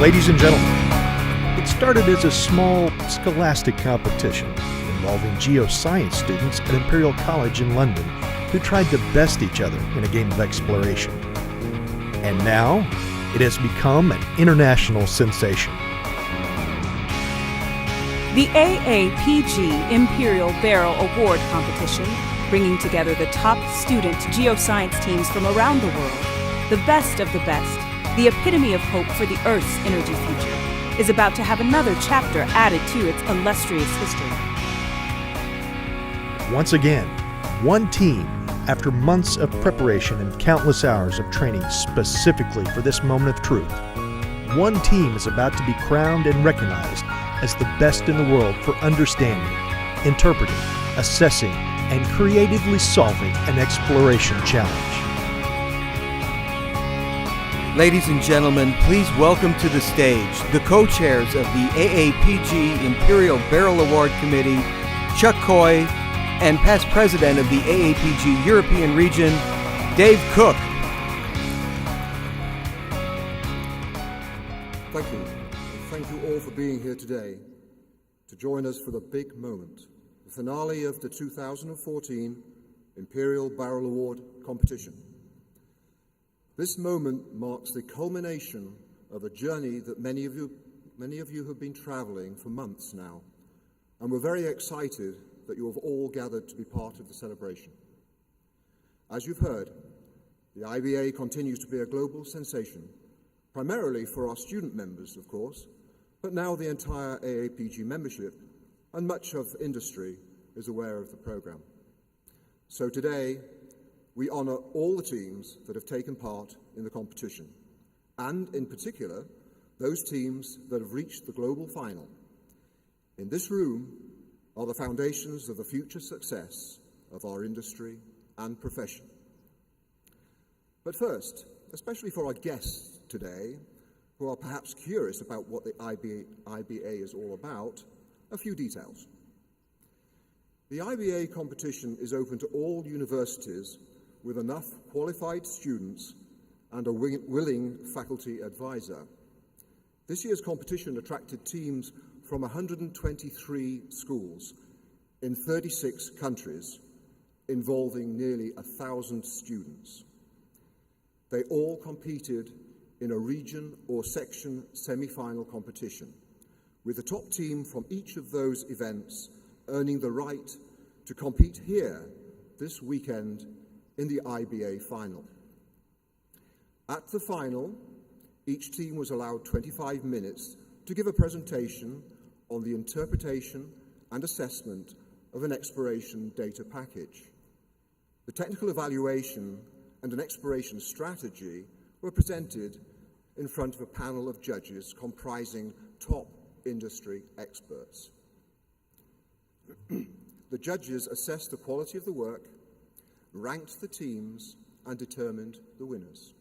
Ladies and gentlemen, it started as a small scholastic competition involving geoscience students at Imperial College in London who tried to best each other in a game of exploration. And now, it has become an international sensation. The AAPG Imperial Barrel Award Competition, bringing together the top student geoscience teams from around the world, the best of the best, the epitome of hope for the Earth's energy future, is about to have another chapter added to its illustrious history. Once again, one team, after months of preparation and countless hours of training specifically for this moment of truth, one team is about to be crowned and recognized as the best in the world for understanding, interpreting, assessing, and creatively solving an exploration challenge. Ladies and gentlemen, please welcome to the stage the co-chairs of the AAPG Imperial Barrel Award Committee, Chuck Coy, and past president of the AAPG European Region, Dave Cook. Thank you. Thank you all for being here today to join us for the big moment, the finale of the 2014 Imperial Barrel Award competition. This moment marks the culmination of a journey that many of you have been traveling for months now, and we're very excited that you have all gathered to be part of the celebration. As you've heard, the IBA continues to be a global sensation, primarily for our student members, of course, but now the entire AAPG membership and much of industry is aware of the program. So today, we honor all the teams that have taken part in the competition, and in particular, those teams that have reached the global final. In this room are the foundations of the future success of our industry and profession. But first, especially for our guests today, who are perhaps curious about what the IBA is all about, a few details. The IBA competition is open to all universities with enough qualified students and a willing faculty advisor. This year's competition attracted teams from 123 schools in 36 countries, involving nearly 1,000 students. They all competed in a region or section semi-final competition, with the top team from each of those events earning the right to compete here this weekend in the IBA final. At the final, each team was allowed 25 minutes to give a presentation on the interpretation and assessment of an exploration data package. The technical evaluation and an exploration strategy were presented in front of a panel of judges comprising top industry experts. The judges assessed the quality of the work, ranked the teams, and determined the winners.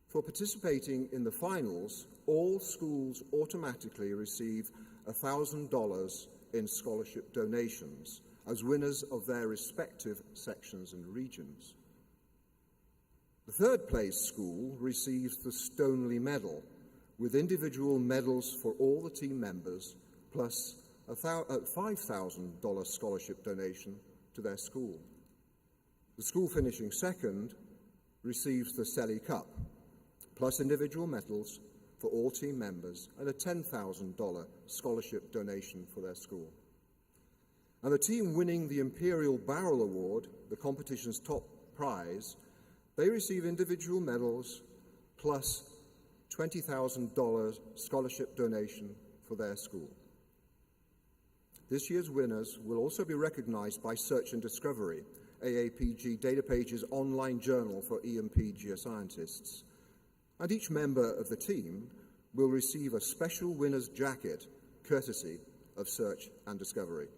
For participating in the finals, all schools automatically receive $1,000 in scholarship donations as winners of their respective sections and regions. The third place school receives the Stoneleigh Medal, with individual medals for all the team members, plus a $5,000 scholarship donation to their school. The school finishing second receives the Selly Cup, plus individual medals for all team members and a $10,000 scholarship donation for their school. And the team winning the Imperial Barrel Award, the competition's top prize, they receive individual medals plus $20,000 scholarship donation for their school. This year's winners will also be recognized by Search and Discovery, AAPG DataPage's online journal for E&P geoscientists. And each member of the team will receive a special winner's jacket, courtesy of Search and Discovery.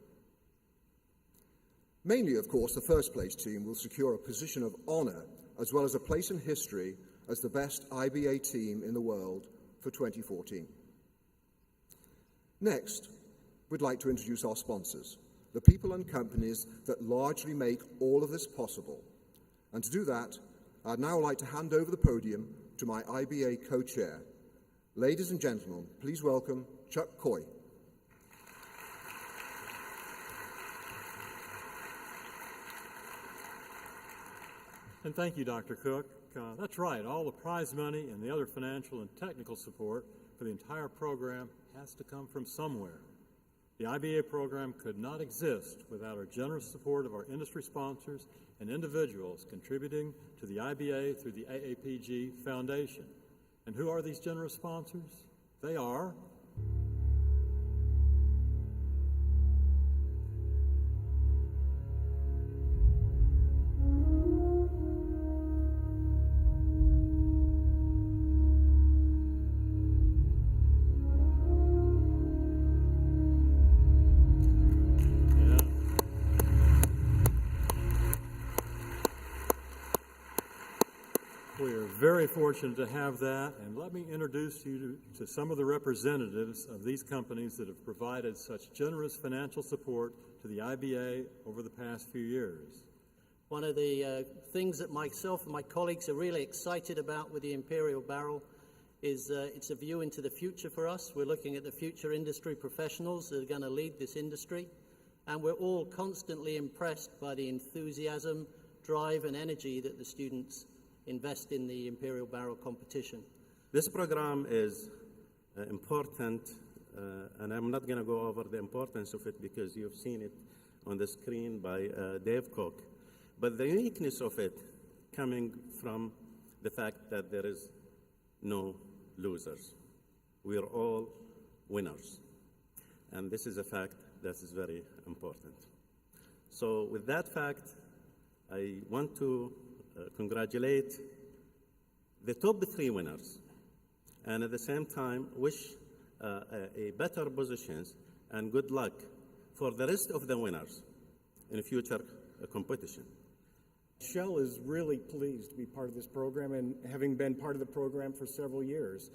Mainly, of course, the first place team will secure a position of honor, as well as a place in history as the best IBA team in the world for 2014. Next, we'd like to introduce our sponsors, the people and companies that largely make all of this possible. And to do that, I'd now like to hand over the podium to my IBA co-chair, Ladies and gentlemen, please welcome Chuck Coy. And thank you, Dr. Cook. That's right, all the prize money and the other financial and technical support for the entire program has to come from somewhere. The IBA program could not exist without our generous support of our industry sponsors and individuals contributing to the IBA through the AAPG Foundation. And who are these generous sponsors? They are We are very fortunate to have that, and let me introduce you to some of the representatives of these companies that have provided such generous financial support to the IBA over the past few years. One of the things that myself and my colleagues are really excited about with the Imperial Barrel is it's a view into the future for us. We're looking at the future industry professionals that are going to lead this industry, and we're all constantly impressed by the enthusiasm, drive, and energy that the students invest in the Imperial Barrel competition. This program is important, and I'm not going to go over the importance of it because you've seen it on the screen by Dave Cook. But the uniqueness of it coming from the fact that there is no losers. We are all winners. And this is a fact that is very important. So with that fact, I want to congratulate the top 3 winners, and at the same time wish a better positions and good luck for the rest of the winners in future competition. Shell is really pleased to be part of this program, and having been part of the program for several years,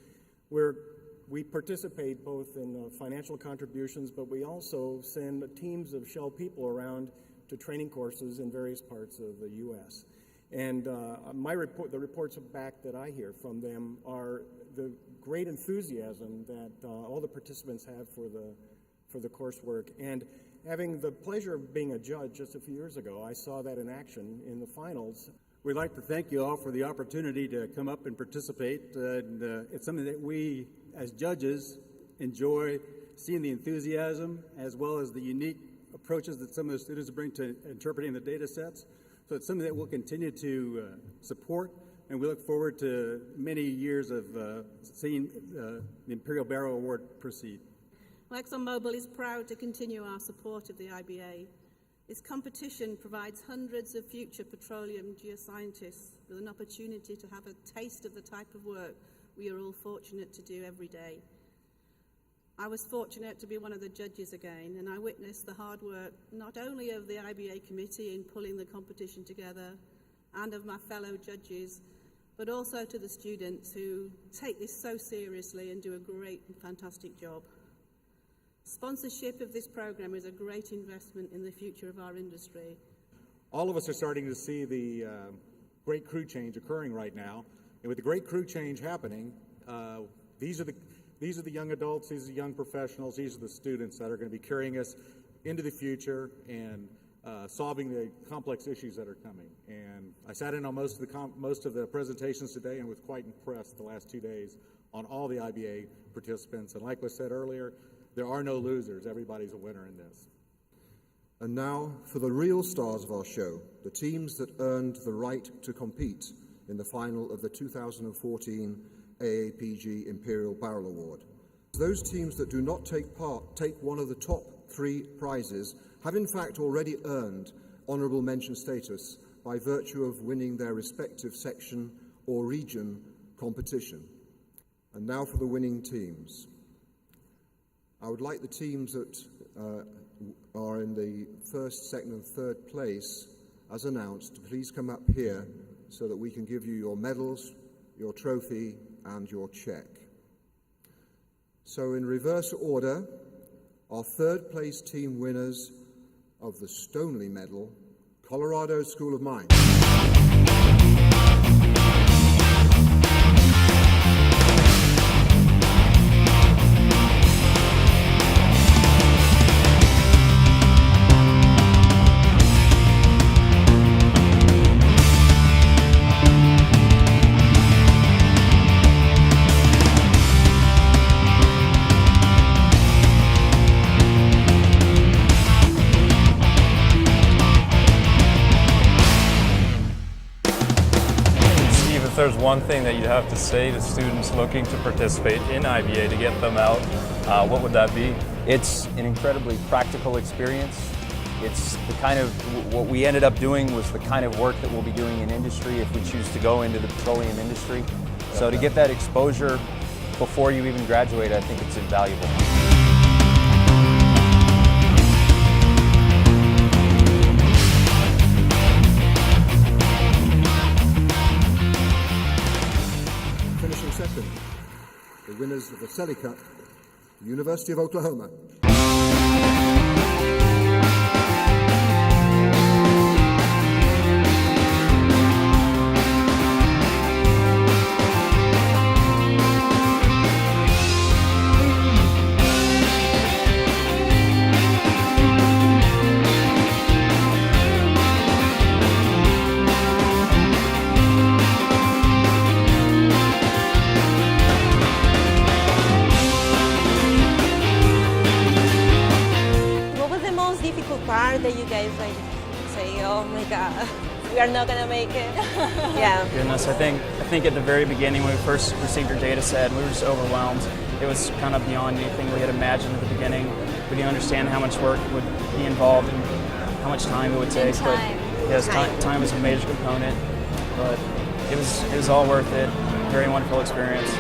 we participate both in financial contributions, but we also send teams of Shell people around to training courses in various parts of the U.S. And the reports back that I hear from them are the great enthusiasm that all the participants have for the coursework. And having the pleasure of being a judge just a few years ago, I saw that in action in the finals. We'd like to thank you all for the opportunity to come up and participate. It's something that we, as judges, enjoy seeing the enthusiasm as well as the unique approaches that some of the students bring to interpreting the data sets. So it's something that we'll continue to support, and we look forward to many years of seeing the Imperial Barrel Award proceed. ExxonMobil is proud to continue our support of the IBA. This competition provides hundreds of future petroleum geoscientists with an opportunity to have a taste of the type of work we are all fortunate to do every day. I was fortunate to be one of the judges again, and I witnessed the hard work not only of the IBA committee in pulling the competition together and of my fellow judges, but also to the students who take this so seriously and do a great and fantastic job. Sponsorship of this program is a great investment in the future of our industry. All of us are starting to see the great crew change occurring right now, and with the great crew change happening, these are the young adults, these are the young professionals, these are the students that are going to be carrying us into the future and solving the complex issues that are coming. And I sat in on most of the presentations today and was quite impressed the last 2 days on all the IBA participants. And like was said earlier, there are no losers. Everybody's a winner in this. And now for the real stars of our show, the teams that earned the right to compete in the final of the 2014 AAPG Imperial Barrel Award. Those teams that do not take one of the top 3 prizes have in fact already earned honourable mention status by virtue of winning their respective section or region competition. And now for the winning teams. I would like the teams that are in the first, second and third place, as announced, to please come up here so that we can give you your medals, your trophy and your check. So in reverse order, our third place team winners of the Stoneley Medal, Colorado School of Mines. there's one thing that you'd have to say to students looking to participate in IBA to get them out, what would that be? It's an incredibly practical experience. It's the kind of, what we ended up doing was the kind of work that we'll be doing in industry if we choose to go into the petroleum industry. So to get that exposure before you even graduate, I think it's invaluable. Finishing second, the winners of the Selly Cup, the University of Oklahoma. That you guys like say, oh my God, we are not gonna make it. Yeah. Goodness, I think at the very beginning when we first received our data set, we were just overwhelmed. It was kind of beyond anything we had imagined at the beginning. We didn't understand how much work would be involved and how much time it would take. But yes, time was a major component, but it was all worth it. Very wonderful experience.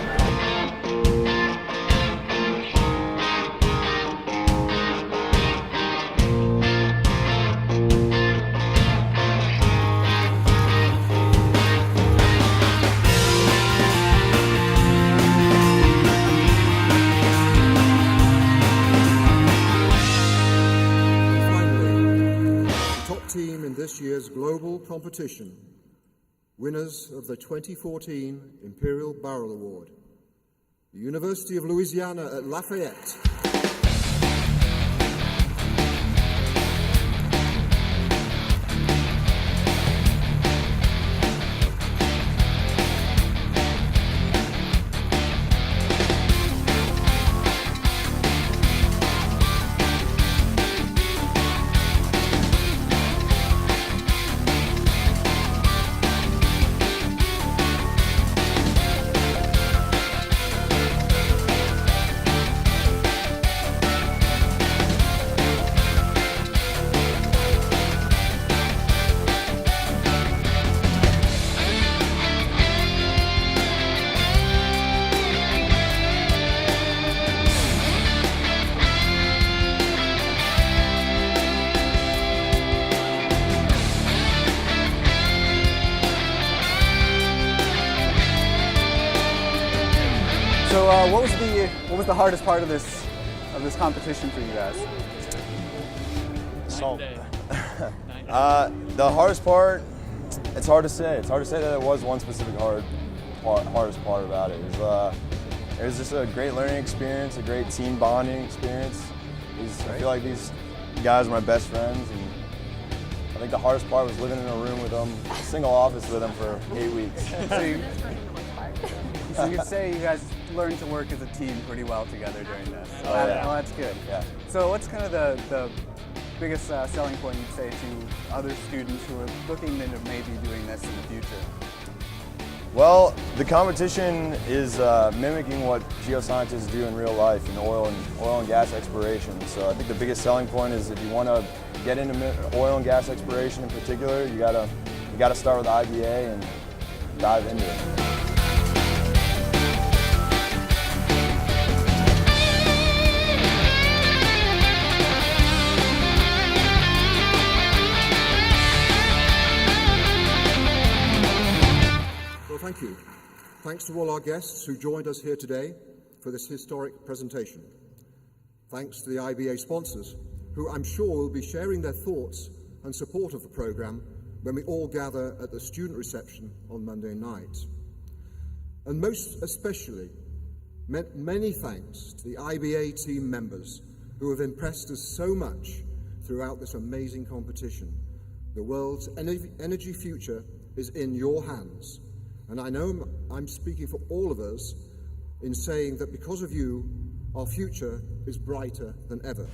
Team in this year's global competition, winners of the 2014 Imperial Barrel Award, the University of Louisiana at Lafayette. So what was the hardest part of this competition for you guys? Salt. The hardest part, it's hard to say. It's hard to say that there was one specific hardest part about it. It was just a great learning experience, a great team bonding experience. I feel like these guys are my best friends, and I think the hardest part was living in a room with them, a single office with them for 8 weeks. So you'd say you guys learned to work as a team pretty well together during this. Oh, yeah. Well, that's good. Yeah. So what's kind of the biggest selling point you'd say to other students who are looking into maybe doing this in the future? Well, the competition is mimicking what geoscientists do in real life in oil and gas exploration. So I think the biggest selling point is if you want to get into oil and gas exploration in particular, you gotta start with IBA and dive into it. Thank you. Thanks to all our guests who joined us here today for this historic presentation. Thanks to the IBA sponsors, who I'm sure will be sharing their thoughts and support of the program when we all gather at the student reception on Monday night. And most especially, many thanks to the IBA team members who have impressed us so much throughout this amazing competition. The world's energy future is in your hands. And I know I'm speaking for all of us in saying that because of you, our future is brighter than ever.